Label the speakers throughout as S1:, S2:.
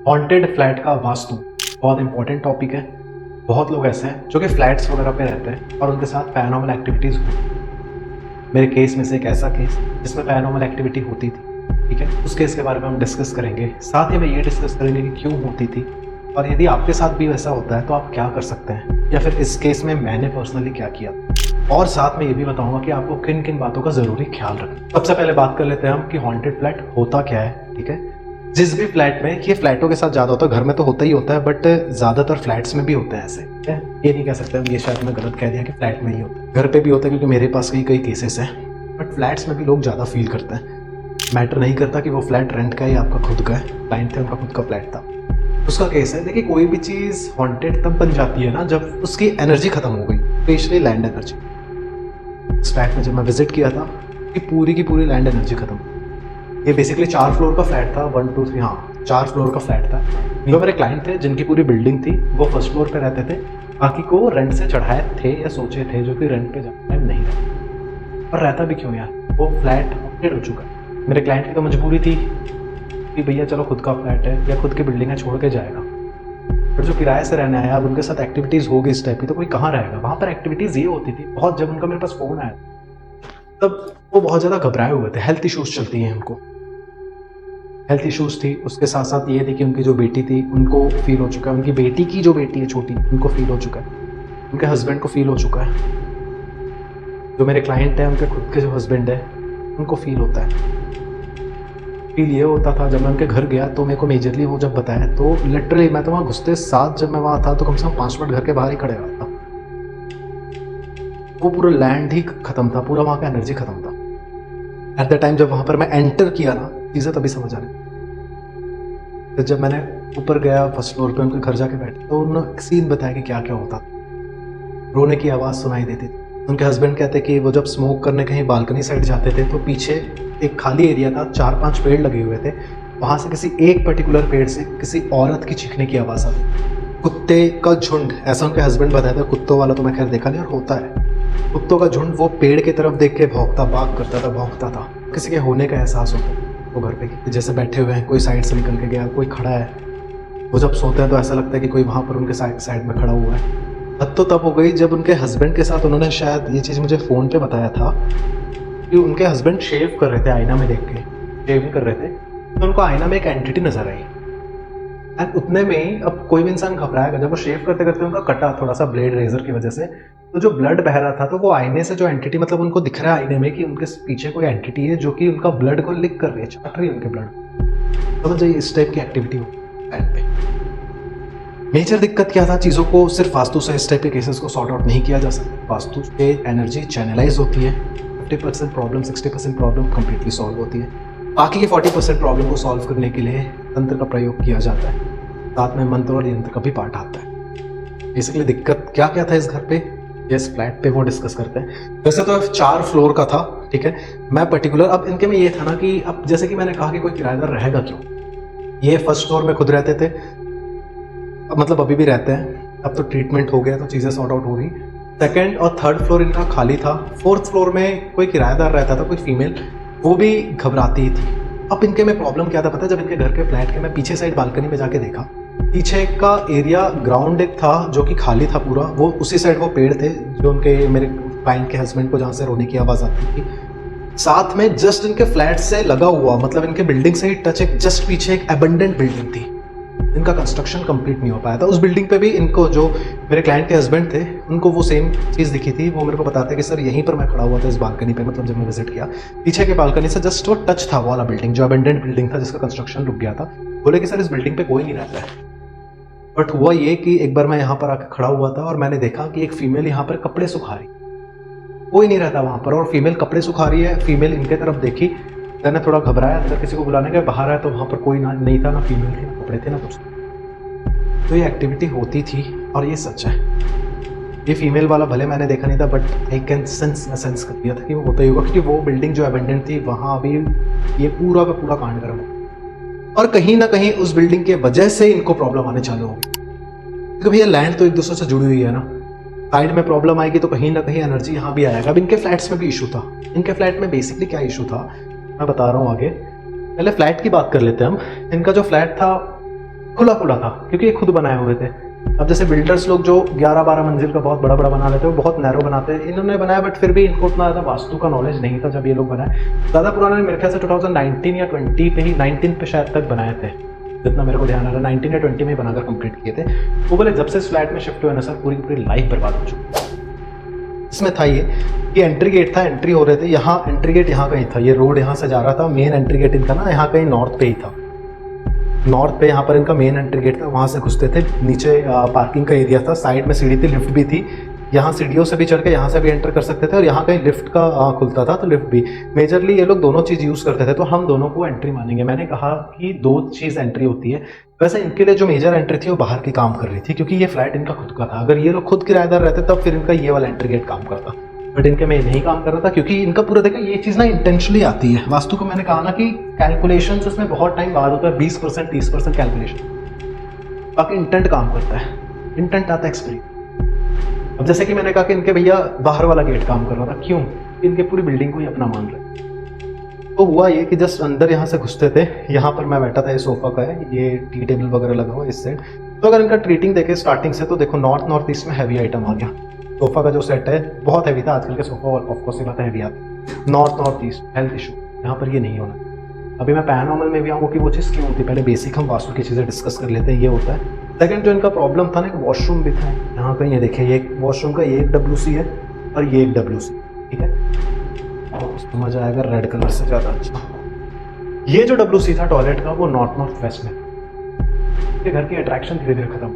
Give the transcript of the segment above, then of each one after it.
S1: Haunted flat का वास्तु बहुत important topic है। बहुत लोग ऐसे हैं जो कि फ्लैट्स वगैरह पे रहते हैं और उनके साथ पैरानॉर्मल एक्टिविटीज़ होती हैं। मेरे केस में से एक ऐसा केस जिसमें पैरानॉर्मल एक्टिविटी होती थी, ठीक है, उस केस के बारे में हम डिस्कस करेंगे। साथ ही में ये डिस्कस करेंगे कि क्यों होती थी और यदि आपके साथ भी वैसा होता है तो आप क्या कर सकते हैं, या फिर इस केस में मैंने पर्सनली क्या किया। और साथ में ये भी बताऊंगा कि आपको किन किन बातों का ज़रूरी ख्याल रखना। सबसे पहले बात कर लेते हैं हम कि हॉन्टेड फ्लैट होता क्या है। ठीक है, जिस भी फ्लैट में, ये फ्लैटों के साथ ज़्यादा होता है, घर में तो होता ही होता है, बट ज़्यादातर फ्लैट्स में भी होते हैं ऐसे। ठीक है, ये नहीं कह सकते हम, ये शायद मैं गलत कह दिया कि फ्लैट में ही होता है, घर पे भी होता है, क्योंकि मेरे पास कई केसेस हैं। बट फ्लैट्स में भी लोग ज़्यादा फील करते हैं। मैटर नहीं करता कि वो फ्लैट रेंट का है या आपका खुद का है। क्लाइंट थे, उनका खुद का फ्लैट था, उसका केस है। देखिए, कोई भी चीज़ हॉन्टेड तब बन जाती है ना जब उसकी एनर्जी खत्म हो गई, स्पेशली लैंड एनर्जी। इस फ्लैट में जब मैं विजिट किया था कि पूरी की पूरी लैंड एनर्जी खत्म। ये बेसिकली 4 फ्लोर का फ्लैट था, 1 2 3, हाँ 4 फ्लोर का फ्लैट था। जो मेरे क्लाइंट थे जिनकी पूरी बिल्डिंग थी वो फर्स्ट फ्लोर पे रहते थे, बाकी को रेंट से चढ़ाए थे या सोचे थे जो कि रेंट पे जाना नहीं रहता। और रहता भी क्यों यार, वो फ्लैट हॉन्टेड हो चुका है। मेरे क्लाइंट की तो मजबूरी थी कि भैया चलो खुद का फ्लैट है या खुद की बिल्डिंग है, छोड़ के जाएगा। पर जो किराए से रहने आया, अब उनके साथ एक्टिविटीज़ हो गई इस टाइप की, तो कोई कहाँ रहेगा। वहाँ पर एक्टिविटीज़ ये होती थी बहुत, जब उनका मेरे पास फ़ोन आया तब वो बहुत ज़्यादा घबराए हुए थे। हेल्थ इश्यूज़ चलती हैं उनको, हेल्थ इश्यूज़ थी। उसके साथ साथ ये थी कि उनकी जो बेटी थी उनको फील हो चुका है, उनकी बेटी की जो बेटी है छोटी, उनको फील हो चुका है, उनके हस्बैंड को फील हो चुका है। जो मेरे क्लाइंट हैं उनके खुद के जो हस्बैंड है उनको फील होता है। फील ये होता था, जब मैं उनके घर गया तो मेरे को मेजरली वो जब बताया तो लिटरली मैं तो वहाँ घुसते साथ जब मैं वहाँ था तो कम से कम 5 मिनट घर के बाहर ही खड़े हुआ था। वो पूरा लैंड ही खत्म था, पूरा वहाँ का एनर्जी खत्म था। एट द टाइम जब वहाँ पर मैं एंटर किया ना, चीज़ें तभी समझ आ रही। तो जब मैंने ऊपर गया फर्स्ट फ्लोर पे, उनके घर जाके बैठे तो उन्होंने सीन बताया कि क्या क्या होता था। रोने की आवाज़ सुनाई देती थी। उनके हस्बैंड कहते कि वो जब स्मोक करने कहीं बालकनी साइड जाते थे तो पीछे एक खाली एरिया था, 4-5 पेड़ लगे हुए थे, वहाँ से किसी एक पर्टिकुलर पेड़ से किसी औरत की चीखने की आवाज़ आती। कुत्ते का झुंड, ऐसा उनके हस्बैंड बताया था। कुत्तों वाला तो मैं खैर देखा नहीं, और होता है कुत्तों का झुंड, वो पेड़ की तरफ देख के भौंकता, बाग करता था, भौंकता था। किसी के होने का एहसास होता वो घर पे, कि जैसे बैठे हुए हैं, कोई साइड से निकल के गया, कोई खड़ा है। वो जब सोते हैं तो ऐसा लगता है कि कोई वहाँ पर उनके साइड में खड़ा हुआ है। हद तो तब हो गई जब उनके हस्बैंड के साथ, उन्होंने शायद ये चीज़ मुझे फ़ोन पे बताया था कि उनके हस्बैंड शेव कर रहे थे, आईना में देख के शेविंग कर रहे थे, तो उनको आईना में एक एंटिटी नजर आई। एंड उतने में ही, अब कोई भी इंसान घबराएगा, जब वो शेव करते करते उनका कटा थोड़ा सा ब्लेड रेजर की वजह से, तो जो ब्लड बह रहा था, तो वो आईने से जो एंटिटी, मतलब उनको दिख रहा है आईने में कि उनके पीछे कोई एंटिटी है जो कि उनका ब्लड को लिक कर रही है, चाट रही है उनके ब्लड। समझ जाइए, इस टाइप की एक्टिविटी हो पे। मेजर दिक्कत क्या था, चीज़ों को सिर्फ वास्तु से इस टाइप के केसेस को सॉर्ट आउट नहीं किया जा सकता। वास्तु से एनर्जी चैनलाइज होती है, 50% प्रॉब्लम, 60% प्रॉब्लम कंप्लीटली सॉल्व होती है। बाकी के 40% प्रॉब्लम को सॉल्व करने के लिए तंत्र का प्रयोग किया जाता है, साथ में मंत्र और यंत्र का भी पाठ आता है। बेसिकली दिक्कत क्या क्या था इस घर पे, इस फ्लैट पे, वो डिस्कस करते हैं। वैसे तो 4 फ्लोर का था, ठीक है, मैं पर्टिकुलर, अब इनके में ये था ना कि अब जैसे कि मैंने कहा कि कोई किराएदार रहेगा क्यों। ये फर्स्ट फ्लोर में खुद रहते थे, मतलब अभी भी रहते हैं, अब तो ट्रीटमेंट हो गया तो चीज़ें सॉर्ट आउट हो गई। सेकंड और थर्ड फ्लोर इनका खाली था। फोर्थ फ्लोर में कोई किराएदार रहता था, कोई फीमेल, वो भी घबराती ही थी। अब इनके में प्रॉब्लम क्या था पता है, जब इनके घर के फ्लैट के मैं पीछे साइड बालकनी में जाके देखा, पीछे का एरिया ग्राउंड एक था जो कि खाली था पूरा, वो उसी साइड वो पेड़ थे जो उनके, मेरे क्लाइंट के हस्बैंड को जहाँ से रोने की आवाज़ आती थी। साथ में जस्ट इनके फ्लैट से लगा हुआ, मतलब इनके बिल्डिंग से ही टच, एक जस्ट पीछे एक एबंडेंट बिल्डिंग थी, इनका कंस्ट्रक्शन कंप्लीट नहीं हो पाया था। उस बिल्डिंग पे भी इनको, जो मेरे क्लाइंट के हस्बैंड थे, उनको वो सेम चीज़ दिखी थी। वो मेरे को बताते कि सर यहीं पर मैं खड़ा हुआ था इस बालकनी पे, मतलब जब मैं विजिट किया, पीछे के बालकनी से जस्ट वो टच था वो वाला बिल्डिंग, जो अबेंडेंट बिल्डिंग था जिसका कंस्ट्रक्शन रुक गया था। बोले कि सर इस बिल्डिंग पे कोई नहीं रहता है। बट हुआ ये कि एक बार मैं यहाँ पर आकर खड़ा हुआ था और मैंने देखा कि एक फीमेल यहाँ पर कपड़े सुखा रही, कोई नहीं रहता वहाँ पर, और फीमेल कपड़े सुखा रही है। फीमेल इनके तरफ देखी, मैंने थोड़ा घबराया, अंदर किसी को बुलाने के बाहर आया तो वहाँ पर कोई नहीं था, ना फीमेल थी, ना कपड़े थे, ना कुछ। तो ये एक्टिविटी होती थी और ये सच है। ये फीमेल वाला भले मैंने देखा नहीं था, बट आई कैन सेंस कर दिया था कि वो होता ही होगा, क्योंकि वो बिल्डिंग जो अबेंडेंट थी वहाँ अभी ये पूरा का पूरा कांड गर्म हो, और कहीं ना कहीं उस बिल्डिंग के वजह से इनको प्रॉब्लम आने चालू होगी। क्योंकि भैया लैंड तो एक दूसरे से जुड़ी हुई है ना, साइड में प्रॉब्लम आएगी तो कहीं ना कहीं एनर्जी यहाँ भी आएगा। अब इनके फ्लैट्स में भी इशू था। इनके फ्लैट में बेसिकली क्या इशू था मैं बता रहा हूँ आगे। पहले फ्लैट की बात कर लेते हैं हम। इनका जो फ्लैट था खुला खुला था क्योंकि ये खुद बनाए हुए थे। अब जैसे बिल्डर्स लोग जो 11-12 मंजिल का बहुत बड़ा बड़ा बना लेते हैं, वो बहुत नैरो बनाते हैं, इन्होंने बनाया बट फिर भी इनको उतना ज़्यादा वास्तु का नॉलेज नहीं था जब ये लोग बनाए। ज़्यादा पुराना मेरे ख्याल से 2019 या 20 पे ही 19 पे शायद तक बनाए थे, जितना मेरे को ध्यान आ रहा है 19 या 20 में ही बनाकर कंप्लीट किए थे। वो बोले जब से इस फ्लैट में शिफ्ट हुए ना सर, पूरी पूरी लाइफ बर्बाद हो चुकी। इसमें था ये एंट्री गेट था, एंट्री हो रहे थे, यहाँ एंट्री गेट यहाँ कहीं था, ये रोड यहाँ से जा रहा था, मेन एंट्री गेट इनका ना यहाँ कहीं नॉर्थ पे ही था, नॉर्थ पे यहाँ पर इनका मेन एंट्री गेट था, वहाँ से घुसते थे। नीचे पार्किंग का एरिया था, साइड में सीढ़ी थी, लिफ्ट भी थी, यहाँ सीढ़ियों से भी चढ़ के यहाँ से भी एंटर कर सकते थे, और यहाँ कहीं लिफ्ट का खुलता था तो लिफ्ट भी। मेजरली ये लोग दोनों चीज़ यूज़ करते थे, तो हम दोनों को एंट्री मानेंगे। मैंने कहा कि 2 चीज़ एंट्री होती है। वैसे इनके लिए जो मेजर एंट्री थी वो बाहर की काम कर रही थी, क्योंकि ये फ्लैट इनका खुद का था। अगर ये लोग खुद किराएदार रहते तब फिर इनका ये वाला एंट्री गेट काम करता, बट इनके में नहीं काम कर रहा था, क्योंकि इनका पूरा देखा ये चीज़ ना इंटेंशनली आती है। वास्तु को मैंने कहा ना कि कैलकुलेशंस इसमें बहुत टाइम बाद होता है, 20% 30% कैलकुलेशन, बाकी इंटेंट काम करता है, इंटेंट आता है एक्सपीरियंस। अब जैसे कि मैंने कहा कि इनके भैया बाहर वाला गेट काम कर रहा था, क्यों? इनके पूरी बिल्डिंग को ही अपना मान रहे। तो हुआ ये कि जस्ट अंदर यहाँ से घुसते थे, यहाँ पर मैं बैठा था, ये सोफा का है, ये टी टेबल वगैरह लगा हुआ इस साइड। तो अगर इनका ट्रीटिंग देखे स्टार्टिंग से, तो देखो नॉर्थ ईस्ट में हैवी आइटम आ गया। सोफा का जो सेट है बहुत हैवी था, आजकल के सोफा ऑफकोर्स बात हैवी आते। नॉर्थ ईस्ट हेल्थ इशू, यहाँ पर ये नहीं होना। अभी मैं पैरानॉर्मल में भी आऊँ कि वो चीज़ क्यों होती है, पहले बेसिक हम वास्तु की चीज़ें डिस्कस कर लेते हैं। ये होता है। सेकंड जो इनका प्रॉब्लम था ना, एक वॉशरूम भी था यहाँ कहीं, ये देखिए, ये वॉशरूम का ये एक WC है और ये एक WC, ठीक है, और समझ आएगा रेड कलर से ज़्यादा अच्छा। ये जो WC था टॉयलेट का, वो नॉर्थ वेस्ट में। ये घर की अट्रैक्शन धीरे धीरे खत्म।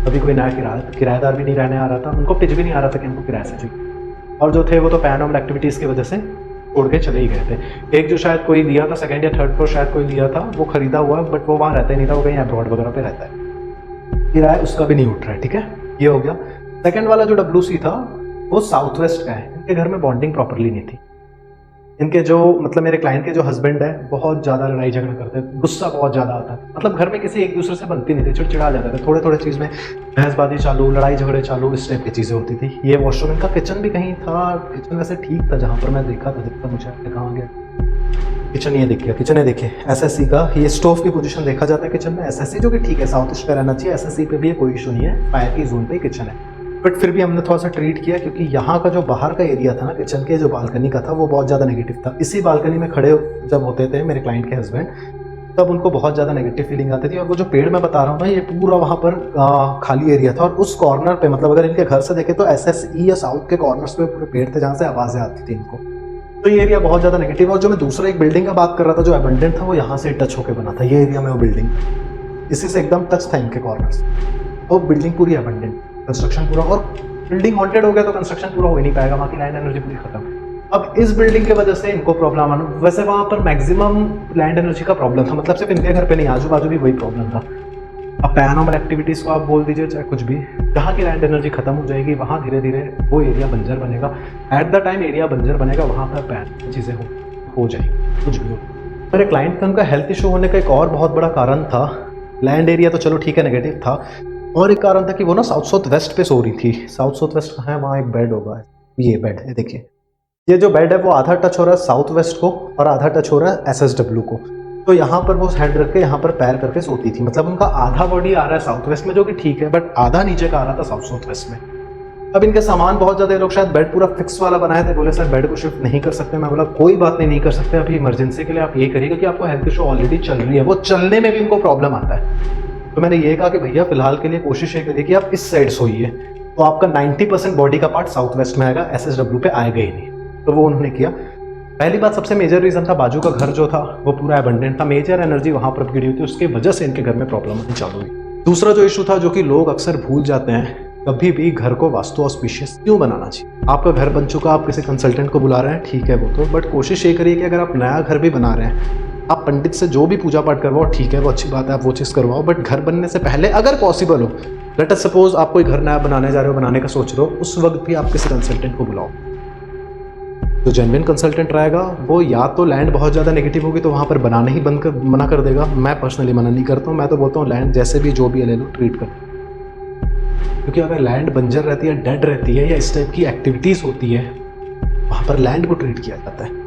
S1: अभी कोई नया किराएदार भी नहीं रहने आ रहा था, उनको पिच भी नहीं आ रहा था कि हमको किराए से चाहिए, और जो थे वो तो पैरानॉर्मल एक्टिविटीज़ की वजह से छोड़ के चले ही गए थे। एक जो शायद कोई लिया था, 2nd या 3rd फ्लोर शायद कोई लिया था, वो खरीदा हुआ, बट वो वहाँ रहता ही नहीं था, वो कहीं अब्रॉड वगैरह पे रहता है, किराया उसका भी नहीं उठ रहा है, ठीक है, ये हो गया। सेकंड वाला जो WC था वो साउथ वेस्ट का है। इनके घर में बॉन्डिंग प्रॉपरली नहीं थी। इनके जो मतलब मेरे क्लाइंट के जो हस्बैंड है, बहुत ज़्यादा लड़ाई झगड़ा करते हैं, गुस्सा बहुत ज़्यादा आता है, मतलब घर में किसी एक दूसरे से बनती नहीं थी, चिड़चिड़ा जाते थे, थोड़े थोड़े चीज़ में बहसबाजी चालू, लड़ाई झगड़े चालू, इस टाइप की चीज़ें होती थी। ये वॉशरूम, इनका किचन भी कहीं था, किचन वैसे ठीक था जहाँ पर मैं देखा था, जितना मुझे कहाँ गया किचन, ये देखिए किचन है, देखिए SSC का, ये स्टोव की पोजीशन देखा जाता है किचन में, SSC, जो कि ठीक है, साउथ ईस्ट पे रहना चाहिए, SSC पे भी कोई इशू नहीं है, फायर की जोन पे किचन है। बट फिर भी हमने थोड़ा सा ट्रीट किया, क्योंकि यहाँ का जो बाहर का एरिया था ना किचन के, जो बालकनी का था, वो बहुत ज़्यादा नेगेटिव था। इसी बालकनी में खड़े जब होते थे मेरे क्लाइंट के हस्बैंड, तब उनको बहुत ज़्यादा नेगेटिव फीलिंग आती थी। और वो जो पेड़ मैं बता रहा हूँ ना, ये पूरा वहाँ पर खाली एरिया था, और उस कॉर्नर पे, मतलब अगर इनके घर से देखें तो SSE या साउथ के कॉर्नर्स पे पूरे पेड़ थे, जहाँ से आवाज़ें आती थी इनको। तो ये एरिया बहुत ज़्यादा नेगेटिव। और जो मैं दूसरा एक बिल्डिंग का बात कर रहा था जो अबंडेंट था, वो यहाँ से टच होकर बना था, ये एरिया में वो बिल्डिंग इसी से एकदम टच था इनके कॉर्नर्स। वो बिल्डिंग पूरी अबंडेंट, कंस्ट्रक्शन पूरा, और बिल्डिंग हॉन्टेड हो गया तो कंस्ट्रक्शन पूरा हो ही नहीं पाएगा, वहाँ की लैंड एनर्जी पूरी खत्म। अब इस बिल्डिंग की वजह से इनको प्रॉब्लम आना, वैसे वहाँ पर मैक्सिमम लैंड एनर्जी का प्रॉब्लम था, मतलब सिर्फ इनके घर पे नहीं, आजू बाजू भी वही प्रॉब्लम था। अब पैरानॉर्मल एक्टिविटीज़ को आप बोल दीजिए चाहे कुछ भी, जहाँ की लैंड एनर्जी खत्म हो जाएगी, वहाँ धीरे धीरे वो एरिया बंजर बनेगा। एट द टाइम एरिया बंजर बनेगा, वहाँ पर पैर चीज़ें हो जाएगी, कुछ भी हो। मेरे क्लाइंट का उनका हेल्थ इशू होने का एक और बहुत बड़ा कारण था, लैंड एरिया तो चलो ठीक है नेगेटिव था, और एक कारण था कि वो ना साउथ वेस्ट पे सो रही थी। साउथ वेस्ट है, वहाँ एक बेड होगा, ये बेड है, देखिए ये जो बेड है वो आधा टच हो रहा है साउथ वेस्ट को और आधा टच हो रहा है SSW को। तो यहाँ पर वो हेड रख के यहाँ पर पैर करके सोती थी, मतलब उनका आधा बॉडी आ रहा है साउथ वेस्ट में, जो कि ठीक है, बट आधा नीचे का आ रहा था साउथ वेस्ट में। अब इनके सामान बहुत ज़्यादा, लोग शायद बेड पूरा फिक्स वाला बनाए थे, बोले सर बेड को शिफ्ट नहीं कर सकते। मैं बोला कोई बात नहीं कर सकते, अभी इमरजेंसी के लिए आप ये करिएगा कि आपको हेल्थ इशू ऑलरेडी चल रही है, वो चलने में भी उनको प्रॉब्लम आता है। तो मैंने ये कहा कि भैया फिलहाल के लिए कोशिश ये करिए कि आप इस साइड सोइए, तो आपका 90% बॉडी का पार्ट साउथ वेस्ट में आएगा, SSW पे आएगा ही नहीं। तो वो उन्होंने किया। पहली बात, सबसे मेजर रीज़न था बाजू का घर जो था वो पूरा एबंडेंट था, मेजर एनर्जी वहाँ पर गिरी हुई थी, उसकी वजह से इनके घर में प्रॉब्लम होनी चालू हुई। दूसरा जो इशू था, जो कि लोग अक्सर भूल जाते हैं, कभी भी घर को वास्तु ऑस्पिशियस क्यों बनाना चाहिए। आपका घर बन चुका, आप किसी कंसल्टेंट को बुला रहे हैं, ठीक है वो तो, बट कोशिश ये करिए कि अगर आप नया घर भी बना रहे हैं, आप पंडित से जो भी पूजा पाठ करवाओ, ठीक है वो अच्छी बात है, आप वो चीज़ करवाओ, बट घर बनने से पहले अगर पॉसिबल हो, लेट अस सपोज आप कोई घर नया बनाने जा रहे हो, बनाने का सोच रहे हो, उस वक्त भी आप किसी कंसल्टेंट को बुलाओ। जो जेन्युइन कंसल्टेंट रहेगा वो या तो लैंड बहुत ज़्यादा नेगेटिव होगी तो वहाँ पर बनाने ही मना कर देगा। मैं पर्सनली मना नहीं करता हूँ, मैं तो बोलता हूँ लैंड जैसे भी जो भी ले लो, ट्रीट करो, क्योंकि अगर लैंड बंजर रहती है, डेड रहती है, या इस टाइप की एक्टिविटीज़ होती है, वहाँ पर लैंड को ट्रीट किया जाता है।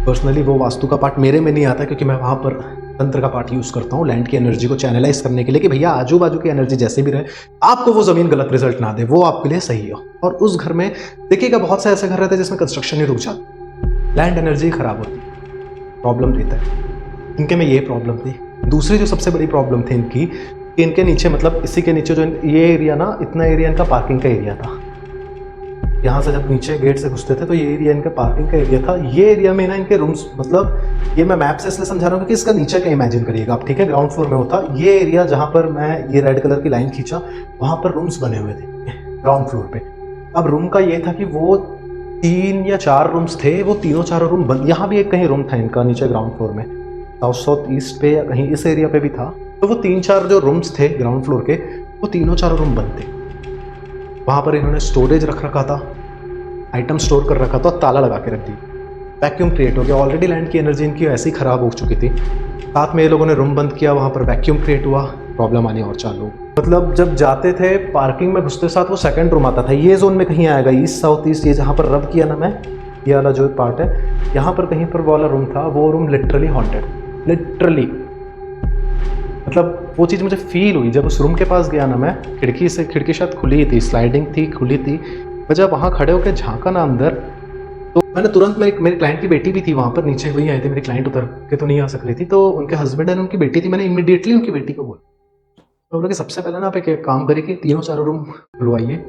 S1: पर्सनली वो वास्तु का पार्ट मेरे में नहीं आता, क्योंकि मैं वहाँ पर तंत्र का पार्ट यूज करता हूँ लैंड की एनर्जी को चैनलाइज करने के लिए कि भैया आजू बाजू की एनर्जी जैसे भी रहे, आपको वो जमीन गलत रिजल्ट ना दे, वो आपके लिए सही हो। और उस घर में देखिएगा बहुत से ऐसे घर रहते हैं जिसमें कंस्ट्रक्शन ही रुक जाता, लैंड एनर्जी खराब होती है, प्रॉब्लम देता है। इनके में ये प्रॉब्लम थी। दूसरी जो सबसे बड़ी प्रॉब्लम थी इनकी कि इनके नीचे, मतलब इसी के नीचे जो ये एरिया ना, इतना एरिया इनका पार्किंग का एरिया था। यहाँ से जब नीचे गेट से घुसते थे तो ये एरिया इनका पार्किंग का एरिया था। ये एरिया में ना इनके रूम्स, मतलब ये मैं मैप से इसलिए समझा रहा हूँ कि इसका नीचे का इमेजिन करिएगा आप, ठीक है, ग्राउंड फ्लोर में होता ये एरिया जहाँ पर मैं ये रेड कलर की लाइन खींचा, वहाँ पर रूम्स बने हुए थे ग्राउंड फ्लोर पे। अब रूम का ये था कि वो 3 या 4 रूम्स थे, वो तीनों चारों रूम बंद। यहाँ भी एक कहीं रूम था इनका नीचे ग्राउंड फ्लोर में, साउथ ईस्ट पे या कहीं इस एरिया पे भी था। तो वो 3-4 जो रूम्स थे ग्राउंड फ्लोर के, वो तीनों चारों रूम बंद थे। वहाँ पर इन्होंने स्टोरेज रख रखा था, आइटम स्टोर कर रखा था, ताला लगा के रख दी। वैक्यूम क्रिएट हो गया, ऑलरेडी लैंड की एनर्जी इनकी ऐसी खराब हो चुकी थी। साथ में ये लोगों ने रूम बंद किया, वहाँ पर वैक्यूम क्रिएट हुआ, प्रॉब्लम आनी और चालू। मतलब जब जाते थे पार्किंग में घुसते साथ वो सेकंड रूम आता था, ये जोन में कहीं आएगा, ईस्ट साउथ ईस्ट, ये जहाँ पर रब किया ना मैं, ये वाला जो पार्ट है, यहाँ पर कहीं पर वाला रूम था, वो रूम लिटरली हॉन्टेड, लिटरली। मतलब वो चीज़ मुझे फील हुई जब उस रूम के पास गया ना मैं, खिड़की शायद खुली थी, स्लाइडिंग थी, खुली थी। मैं जब वहाँ खड़े होकर झांका ना अंदर, तो मैंने तुरंत, मेरी क्लाइंट की बेटी भी थी वहाँ पर, नीचे वही आई थी, मेरी क्लाइंट उतर के तो नहीं आ सक रही थी, तो उनके हस्बैंड एंड उनकी बेटी थी। मैंने इमीडिएटली उनकी बेटी को बोला, तो बोला कि सबसे पहले ना आप एक काम करिए कि 3-4 रूम खुलवाइए,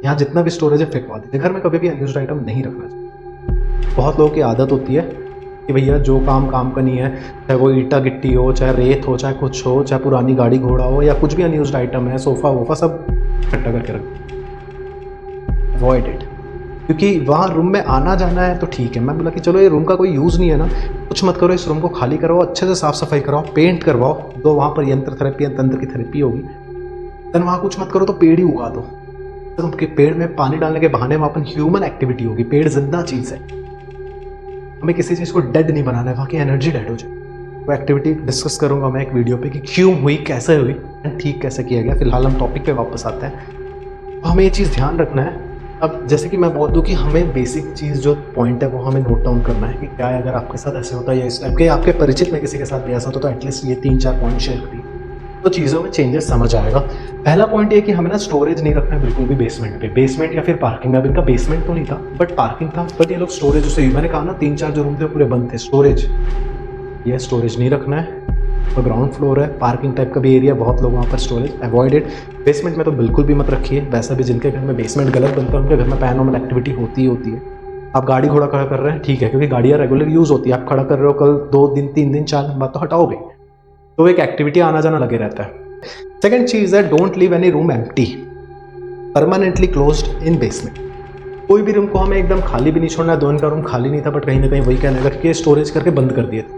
S1: यहाँ जितना भी स्टोरेज है फेंकवा दीजिए। घर में कभी भी अनयूज्ड आइटम नहीं रखना चाहिए। बहुत लोगों की आदत होती है कि भैया जो काम का नहीं है, चाहे वो ईटा गिट्टी हो, चाहे रेत हो, चाहे कुछ हो, चाहे पुरानी गाड़ी घोड़ा हो, या कुछ भी अनयूज्ड आइटम है, सोफा वोफा सब इकट्ठा करके रख, अवॉइड इट। क्योंकि वहाँ रूम में आना जाना है तो ठीक है, मैं बोला कि चलो ये रूम का कोई यूज़ नहीं है ना, कुछ मत करो, इस रूम को खाली करवाओ, अच्छे से साफ सफाई कराओ, पेंट करवाओ, तो वहाँ पर यंत्र थेरेपी या तंत्र की थेरेपी होगी। देन वहाँ कुछ मत करो तो पेड़ ही उगा दो, तो उनके पेड़ में पानी डालने के बहाने वहाँ पर ह्यूमन एक्टिविटी होगी। पेड़ जिंदा चीज़ है, हमें किसी चीज़ को डेड नहीं बनाना है, वहाँ की एनर्जी डेड हो जाए। वो एक्टिविटी डिस्कस करूँगा मैं एक वीडियो पे कि क्यों हुई, कैसे हुई एंड ठीक कैसे किया गया। फिलहाल हम टॉपिक पे वापस आते हैं। तो हमें ये चीज़ ध्यान रखना है। अब जैसे कि मैं बोल दूँ कि हमें बेसिक चीज़ जो पॉइंट है वो हमें नोट डाउन करना है कि क्या है, अगर आपके साथ ऐसे होता है या इस टाइप के आपके परिचित में किसी के साथ भी ऐसा होता तो एटलीस्ट ये 3-4 पॉइंट शेयर करिए, तो चीज़ों में चेंजेस समझ आएगा। पहला पॉइंट ये कि हमें ना स्टोरेज नहीं रखना है बिल्कुल भी बेसमेंट पे, बेसमेंट या फिर पार्किंग। अब इनका बेसमेंट तो नहीं था बट पार्किंग था, बट ये लोग स्टोरेज, उसे मैंने कहा ना 3-4 जो रूम थे पूरे बंद थे। स्टोरेज, ये स्टोरेज नहीं रखना है। और ग्राउंड फ्लोर है, पार्किंग टाइप का भी एरिया, बहुत लोग वहाँ पर स्टोरेज, अवॉइड इट। बेसमेंट में तो बिल्कुल भी मत रखिए। वैसे भी जिनके घर में बेसमेंट गलत बनता है उनके घर में पैरानॉर्मल एक्टिविटी होती है। आप गाड़ी घोड़ा खड़ा कर रहे हैं, ठीक है, क्योंकि गाड़ियाँ रेगुलर यूज़ होती है। आप खड़ा कर रहे हो, कल 2 दिन 3 दिन 4 दिन बाद तो हटाओगे, तो एक एक्टिविटी आना जाना लगे रहता है। सेकेंड चीज़ है, don't leave any room empty, permanently closed in basement. कोई भी रूम को हमें एकदम खाली भी नहीं छोड़ना है। 2 इनका रूम खाली नहीं था बट कहीं ना कहीं वही कहने लगा कि स्टोरेज करके बंद कर दिए थे।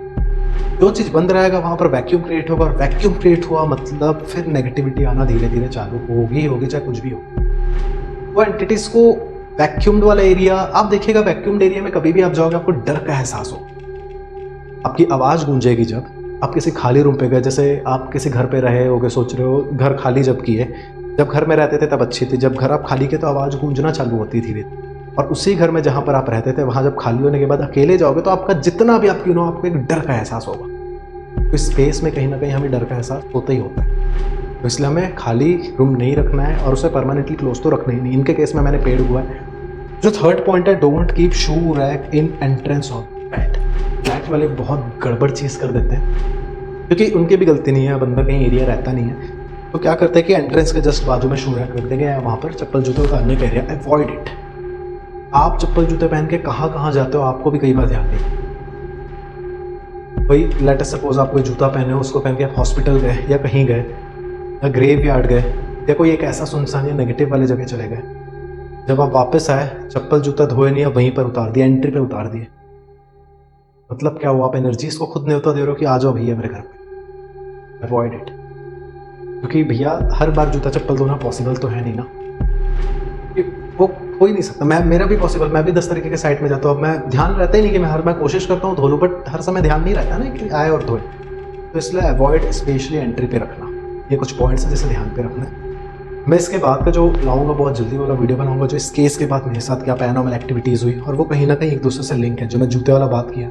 S1: जो चीज़ बंद रहेगा वहाँ पर वैक्यूम क्रिएट होगा, और वैक्यूम क्रिएट हुआ मतलब फिर नेगेटिविटी आना धीरे धीरे चालू होगी चाहे कुछ भी हो। वो एंटिटीज को वैक्यूम्ड वाला एरिया, आप देखिएगा वैक्यूम्ड एरिया में कभी भी आप जाओगे आपको डर का एहसास हो, आपकी आवाज़ गूंजेगी। जब आप किसी खाली रूम पे गए, जैसे आप किसी घर पे रहे होगे, सोच रहे हो घर खाली जब किए, जब घर में रहते थे तब अच्छी थी, जब घर आप खाली किए तो आवाज़ गूंजना चालू होती धीरे। और उसी घर में जहाँ पर आप रहते थे वहाँ जब खाली होने के बाद अकेले जाओगे तो आपका जितना भी आप क्यों हो, आपको एक डर का एहसास होगा। तो इस स्पेस में कहीं ना कहीं हमें डर का एहसास होता ही होता है। तो इसलिए हमें खाली रूम नहीं रखना है और उसे परमानेंटली क्लोज तो रखना ही नहीं। इनके केस में मैंने पेड़ हुआ है। जो थर्ड पॉइंट है, don't keep shoe rack in entrance of flat. Flat वाले बहुत गड़बड़ चीज़ कर देते हैं, क्योंकि उनकी भी गलती नहीं है, बंदा कहीं एरिया रहता नहीं है, तो क्या करते हैं कि एंट्रेंस के जस्ट बाजू में शू रैक रख देंगे, वहाँ पर चप्पल जूते उतारने का एरिया, अवॉइड इट। आप चप्पल जूते पहन के कहाँ कहाँ जाते हो आपको भी कई बार ध्यान नहीं। भाई लेट अस सपोज आप कोई जूता पहने हो, उसको पहन के आप हॉस्पिटल गए या कहीं गए या ग्रेव यार्ड गए या कोई एक ऐसा सुनसान या नेगेटिव वाले जगह चले गए, जब आप वापस आए चप्पल जूता धोए नहीं, वहीं पर उतार दिया, एंट्री पे उतार दिए। मतलब क्या हुआ, आप एनर्जीज को खुद न्योता दे रहे हो कि आ जाओ भैया मेरे घर पे। अवॉइड इट, क्योंकि भैया हर बार जूता चप्पल धोना पॉसिबल तो है नहीं ना, वो हो ही नहीं सकता। मेरा भी पॉसिबल, मैं भी 10 तरीके के साइट में जाता हूँ। अब मैं ध्यान रहता ही नहीं कि मैं कोशिश करता हूँ धो लूँ, बट हर समय ध्यान नहीं रहता ना कि आए और धोए, तो इसलिए अवॉइड, स्पेशली एंट्री पे रखना। ये कुछ पॉइंट्स हैं जिसे ध्यान पे रखना है। मैं इसके बाद का जो लाऊंगा बहुत जल्दी वाला वीडियो बनाऊंगा, जो इस केस के बाद मेरे साथ क्या पैरानॉर्मल एक्टिविटीज़ हुई, और वो कहीं ना कहीं एक दूसरे से लिंक है। जो मैं जूते वाला बात किया,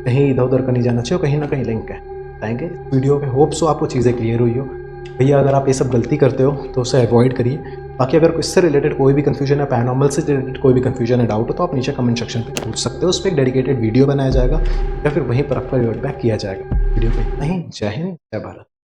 S1: कहीं इधर उधर का नहीं जाना चाहिए, कहीं ना कहीं लिंक है। बताएंगे वीडियो में। होप सो आपको चीज़ें क्लियर हुई हो। भैया अगर आप ये सब गलती करते हो तो उसे अवॉइड करिए। बाकी अगर इससे रिलेटेड कोई भी कन्फ्यूजन है, पैरानॉर्मल से रिलेटेड कोई भी कन्फ्यूजन है, डाउट हो, तो आप नीचे कमेंट सेक्शन पे पूछ सकते हो। उस पर एक डेडिकेटेड वीडियो बनाया जाएगा या फिर वहीं पर आपका रिवर्ट बैक किया जाएगा। वीडियो पे इतना ही। जय हिंद, जय भारत।